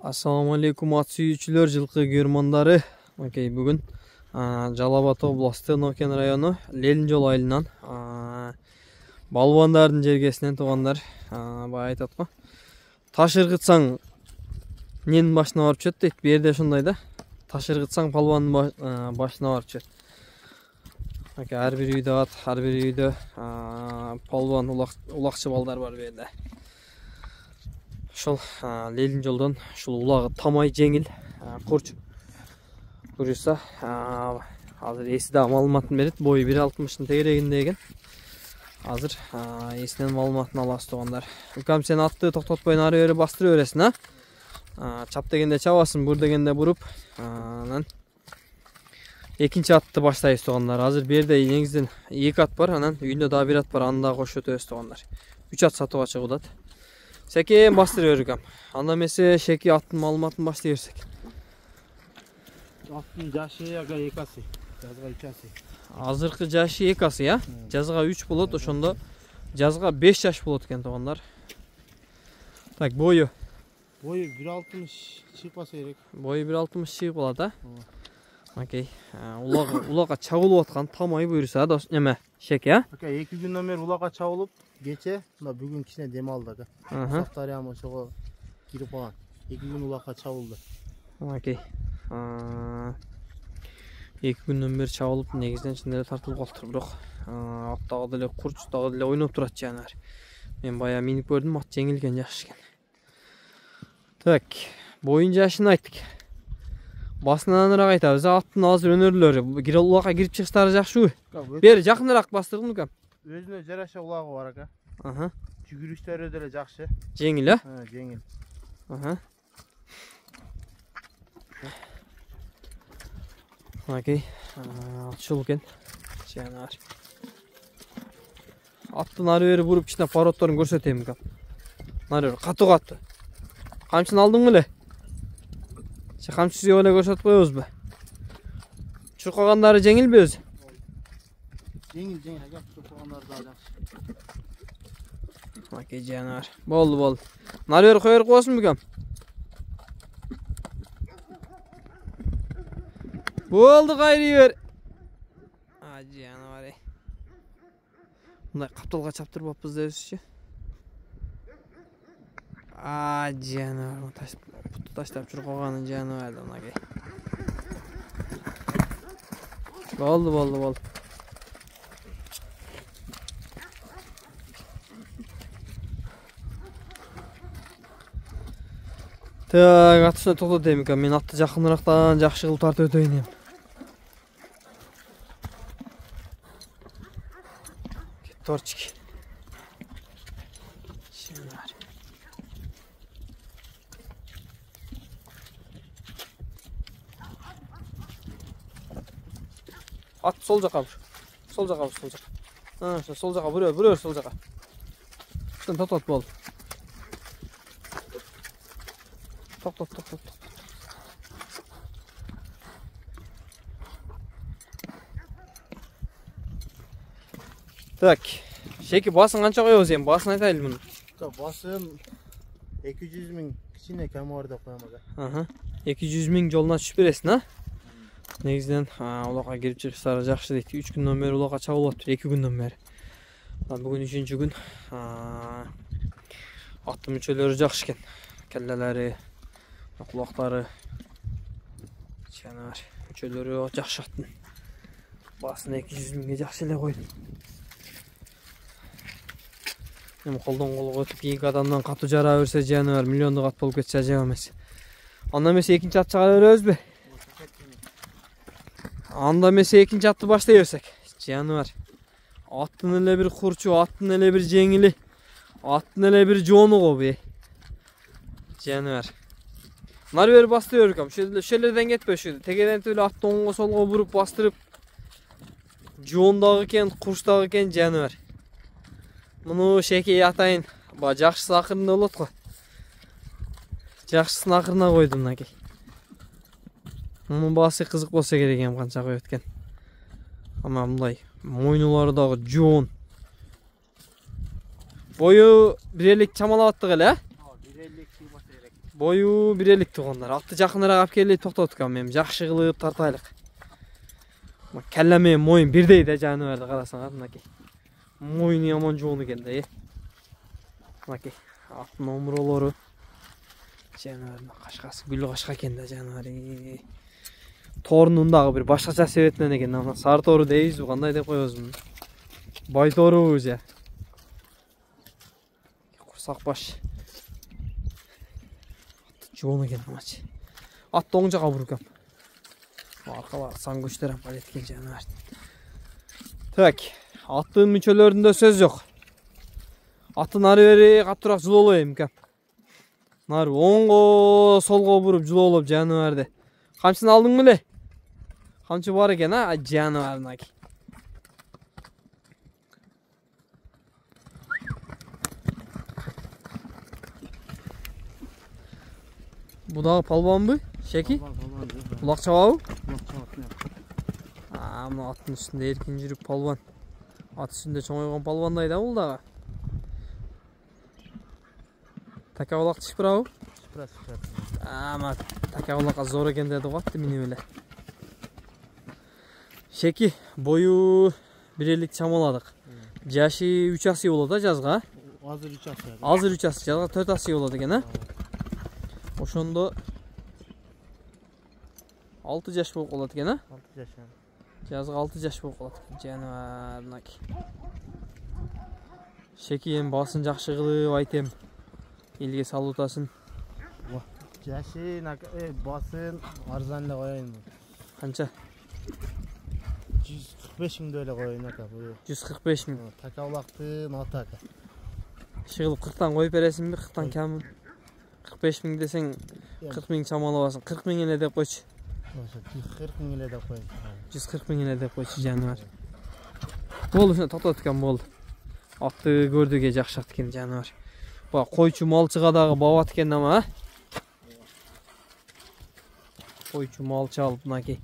Assalamu alaikum ат сүйүүчүлөр, жылкы көрмандары. Окей, бүгүн Жалал Абад областы Нокен району Лелин жол айылынан балбандардын жергесинен туугандар бая айтат го. Таш ыргытсаң ненин башына барып чөт дейт. Бу жерде ошондой да. Таш ыргытсаң балбандын башына барып чөт. Окей, ар бир үйдө ат, ар бир үйдө балбан улакчы балдар бар бу жерде. Ошол Лелин жолдон ушул улагы тамай жеңил курч буюрса азыр эси да маалыматын берет. Бою 1.60-тын тегерегинде экен. Азыр эсинен маалыматын алабыз туугандар. Укам, сен атты токтотпой ары бери бастырып бересиң, чап дегенде чабасың, бур дегенде буруп, анан экинчи атты баштайбыз туугандар. Азыр бу жерде негизинен 2 ат бар, анан үйүндө дагы 1 ат бар, аны дагы кошуп өтөбүз туугандар. 3 ат сатууга чыгып атат. Секен бастырып берикем. Анда эмесе шеки аттын маалыматын баштай берсек. Аттын жашы ага 2 асы, жазга 3 асы. Азыркы жашы 2 асы, жазга 3 болот, ошондо жазга 5 жаш болот экен туугандар. Так, бою 1.60 чыгпаса керек. Бою 1.60 чыгып калат, а? Окей. Улага чабылып аткан тамай буюрса да эме шеки, а? Окей, 2 күндөн бери улага чабылып, кече мына бүгүн кичине дем алды ага. Сактарыям ошого кирип калган. 2 күн улакка чабылды. Окей. 2 күндөн бери чабылып, негизинен чын эле тартылып калыптыр, бирок аттагы деле курч дагы деле ойноп турат жанагы. Мен бая минип көрдүм, ат жеңилген жакшы экен. Так, боюн жашын айттык. Басынан аныраак айтабыз. Аттын азыр өнөрлөрү улакка кирип чыгыштары жакшыбы? Бери жакыныраак бастырдым укам. Өзүнө жараша улагы бар ага. Жүгүрүштөрү деле жакшы. Жеңил, а? Жеңил. Окей. Ушул экен. Жанагы. Аттын ары бери буруп кичине породторун көрсөтөйм укам. Ары бери катуу катты. Камчыны алдың беле? Камчысы эле көрсөтүп коебузбу? Чуркагандары жеңилби өзү? Жеңил, ага, чуркагандары да жакшы. Окей, жанагы. Болду. Нары бери кое берип коесуңбу укам? Болду, кайрый бер. Жанагы. Мындай капталга чаптырбаппыз дебизчи. Жанагы, путу таштап чуркаганын жанагы, мынакей. Болду. Так, атышына токтотойм укам. Мен атты жакыныраактан жакшы кылып тартып өтөйүн эми. Торчик. At sol жака. Сол жака. Сол жака бурөр сол жака. Шун токтот бол. Токтот. Так, шеки басын канча коебуз эми? Басын айтайлы муну. Басым 200 000 кичине кем бар деп коем ага. 200 000 жолуна түшүп бересиң, а? Негизинен улакка кирип чыгыштары жакшы дейт. 3 күндөн бери улакка чабылып атыр, 2 күндөн бери. Бүгүн 3-күн күн. Аттын мүчөлөрү жакшы экен. Келлелери, кулактары, жанагы мүчөлөрү жакшы аттын. Басын 200 000ге жакшы эле койдум. Эми колдон колго өтүп 2 адамдан катуу жара берсе жанагы миллиондук ат болуп кетсе ажап эмес. Анда эмесе экинчи ат чыгара беребизби? Анда эмесе экинчи атты баштай берсек. Жанагы аттын эле бир курчу, аттын эле бир жеңили, аттын эле бир жоону го бу. Жанагы. Нары бери басты берикем. Ошелерден кетпе, ошо тегерентип эле атты оңго солго буруп бастырып. Жоондагы экен, курчтагы экен жанагы. Муну шеки атайын. Жакшысы акырында болот го. Жакшысын акырына койдум мынакей. Мунун баасы кызык болсо керек эми канча коюп өткөн. Ама мындай мойнулары дагы жоон. Бою 1.50 чамалап аттык эле, а? 1.50 чыгып атат элек. Boyu 1.50 туғандар. Атты жақынырақ алып келіп тоқтатып мен жақсы қылып тартайлық. Кәллә мен мойын бірдей де жануарды қарасаң мынакей. Мойыны яман жоң екен де. Мынакей. Аттың омыролары. Жануардың қашқасы гүл қашқа екен де жануары. Торынындағы бір башқаша себетінен екен. Ана сары торы дейіз, қандай деп қойызмын. Бай торы өзі. Құрсақ баш. Жоң екен амач. Атты оң жаққа бұрып кеп. Арқалар сан көштер апал еткен жануар. Так, аттың мүшелерінде сөз жоқ. Атты нары бері қаттырақ жылолайым кеп. Нары оңғы солға бұрып жылолып жануарды. Қамшыны алдың мүле? Қамшы бар екен, жануарын аки. Бұдағы палбан бұ? Шеки? Бұлақ чабабы? Мына аттың үстінде еркен жүріп палбан. Ат үстінде чоңайған палбандай да бұл дағы. Така бұлақ шыпырабы? Ама така бұлаққа зор екен деді қатты мені өлі. Шеки, бойы 1.50 чамаладық. Жашы 3 асы болады жазға? Азыр 3 асы. Азыр 3 асы, жазға 4 асы болады екен, Ошондо 6 жаш болуп калат экен, 6 жаш. Жазга 6 жаш болуп калат экен. Жаныбарнаки. Шеки эми басын жакшы кылып айтем. Элге салуутасын. Жашы басын арзан эле коеюн. Канча? 145 миң эле коеюн ака. 145 миң. Така улактын аты ака. Шыгылып 40тан коюп бересиңби? 40тан кем 45 миң десең 40 миң чамалабасың. 40 миң эле деп койчу. 140 миң эле деп коеюн. 140 миң эле деп койчу жаныбар. Болду, токтот экен болду. Атты көрдүгө жакшат экен жаныбар. Бак койчу малчыга дагы бабат экен ама, Койчу малчы алып мынакей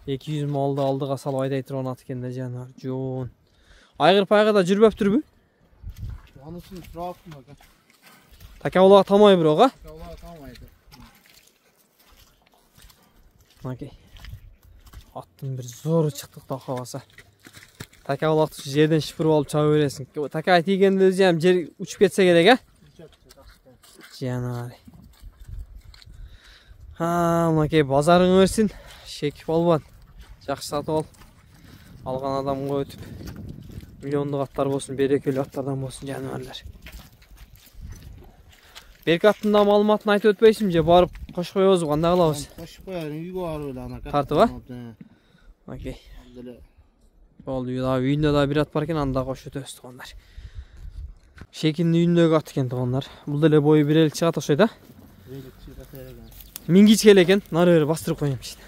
200 малды алдыга салып айдай турган ат экен да жаныбар. Жон. Айгыр пайга да жүрбөптүрбү? Анысын сураппын ака. Така улага тамай бирок, Така улага тамайды. Мынакей. Аттын бир зору чыктык да кабаса. Така улагты жерден шыпырып алып чаба бересиң. Така тийгенде өзү ham жер учуп кетсе керек, Жаныбар. Мынакей базарың өрсүн. Шеки балбан. Жакшы сатып ал. Алган адамга өтүп миллиондук аттар болсун, берекелүү аттардан болсун жаныбарлар. Берки аттын да маалыматын айтып өтпөйсүң же, барып кошуп коебузбу, кандай кылабыз? Кошуп коелу, үйгө барып эле анака. Тартып? Окей. Болду, үйүндө да бир ат бар экен, анда кошуп өтөбүз туугандар. Шекинин үйүндөгү ат экен туугандар. Бул деле бою 1.50 чыгат окшойт, 1.50 чыгат экен. Миң кичке эле экен, нары бери бастырып коем ичине.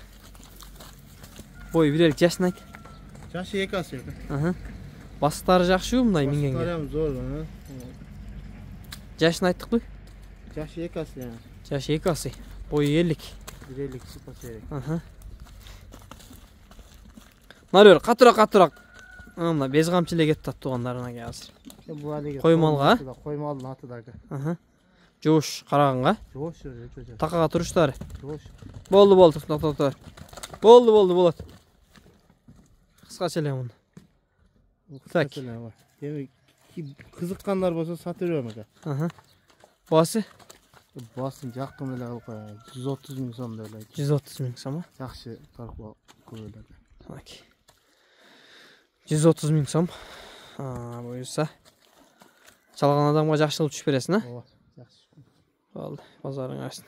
Бою 1.50 жашын айт. Жашы 2 асы. Бастары жакшыбы мындай миңгенге? Бастары зор, Жашын айттыкпы? Жашы 2 асы. Жашы 2 асы. Бою 50. 1.50 чыгат керек. Нары бери катырак. Мына без камчы эле кетти ат туугандарына азыр. Бул алиге коймалга? Коймалдын аты дагы. Жош караганга? Жош. Такага туруштары. Жош. Болду, токтотор. Болду. Кыскача эле муну. Так. Эми кызыккандар болсо сатып берем ака. Басы? Басын жакын эле кылып коеюн. 130 миң сом эле. 130 миң сом. Жакшы таркы коелу. Окей. 130 миң сом. Буюрса. Чалган адамга жакшы кылып түшүп бересиң, Ооба, жакшы. Болду, базарың ашсын.